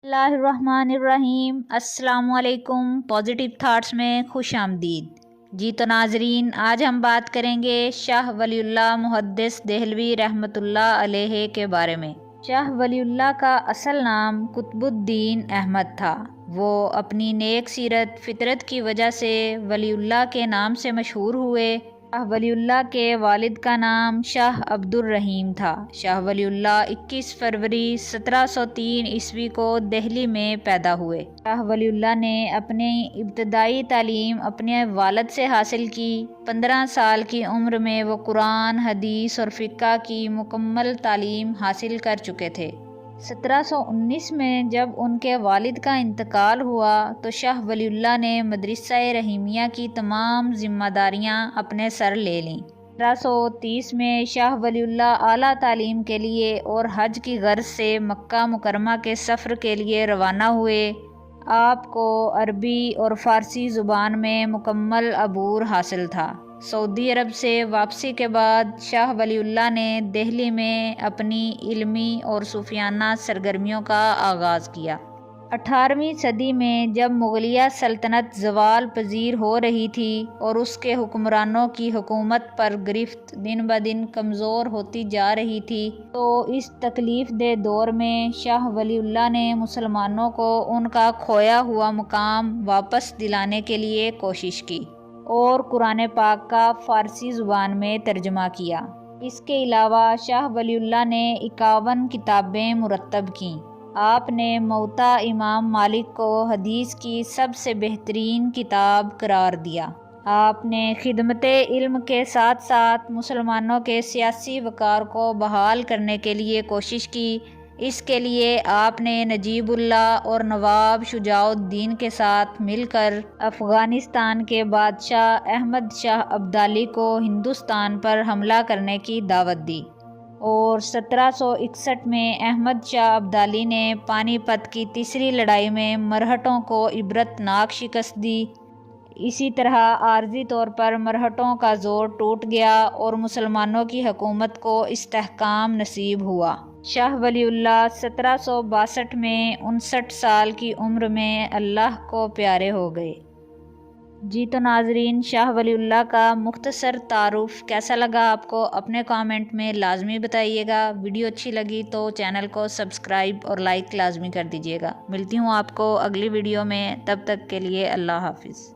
اللہ الرحمن الرحیم۔ السلام علیکم۔ پازیٹیو تھاٹس میں خوش آمدید۔ جی تو ناظرین، آج ہم بات کریں گے شاہ ولی اللہ محدث دہلوی رحمۃ اللہ علیہ کے بارے میں۔ شاہ ولی اللہ کا اصل نام قطب الدین احمد تھا۔ وہ اپنی نیک سیرت فطرت کی وجہ سے ولی اللہ کے نام سے مشہور ہوئے۔ شاہ ولی اللہ کے والد کا نام شاہ عبد الرحیم تھا۔ شاہ ولی اللہ 21 فروری 1703 عیسوی کو دہلی میں پیدا ہوئے۔ شاہ ولی اللہ نے اپنی ابتدائی تعلیم اپنے والد سے حاصل کی۔ 15 سال کی عمر میں وہ قرآن، حدیث اور فقہ کی مکمل تعلیم حاصل کر چکے تھے۔ 1719 میں جب ان کے والد کا انتقال ہوا تو شاہ ولی اللہ نے مدرسہ رحیمیہ کی تمام ذمہ داریاں اپنے سر لے لیں۔ 1730 میں شاہ ولی اللہ اعلیٰ تعلیم کے لیے اور حج کی غرض سے مکہ مکرمہ کے سفر کے لیے روانہ ہوئے۔ آپ کو عربی اور فارسی زبان میں مکمل عبور حاصل تھا۔ سعودی عرب سے واپسی کے بعد شاہ ولی اللہ نے دہلی میں اپنی علمی اور صوفیانہ سرگرمیوں کا آغاز کیا۔ 18ویں صدی میں جب مغلیہ سلطنت زوال پذیر ہو رہی تھی اور اس کے حکمرانوں کی حکومت پر گرفت دن بدن کمزور ہوتی جا رہی تھی، تو اس تکلیف دہ دور میں شاہ ولی اللہ نے مسلمانوں کو ان کا کھویا ہوا مقام واپس دلانے کے لیے کوشش کی اور قرآن پاک کا فارسی زبان میں ترجمہ کیا۔ اس کے علاوہ شاہ ولی اللہ نے 51 کتابیں مرتب کیں۔ آپ نے موطا امام مالک کو حدیث کی سب سے بہترین کتاب قرار دیا۔ آپ نے خدمت علم کے ساتھ ساتھ مسلمانوں کے سیاسی وقار کو بحال کرنے کے لیے کوشش کی۔ اس کے لیے آپ نے نجیب اللہ اور نواب شجاع الدین کے ساتھ مل کر افغانستان کے بادشاہ احمد شاہ ابدالی کو ہندوستان پر حملہ کرنے کی دعوت دی، اور 1761 میں احمد شاہ ابدالی نے پانی پت کی تیسری لڑائی میں مرہٹوں کو عبرتناک شکست دی۔ اسی طرح عارضی طور پر مرہٹوں کا زور ٹوٹ گیا اور مسلمانوں کی حکومت کو استحکام نصیب ہوا۔ شاہ ولی اللہ 1762 میں 59 سال کی عمر میں اللہ کو پیارے ہو گئے۔ جی تو ناظرین، شاہ ولی اللہ کا مختصر تعارف کیسا لگا آپ کو؟ اپنے کامنٹ میں لازمی بتائیے گا۔ ویڈیو اچھی لگی تو چینل کو سبسکرائب اور لائک لازمی کر دیجیے گا۔ ملتی ہوں آپ کو اگلی ویڈیو میں، تب تک کے لیے اللہ حافظ۔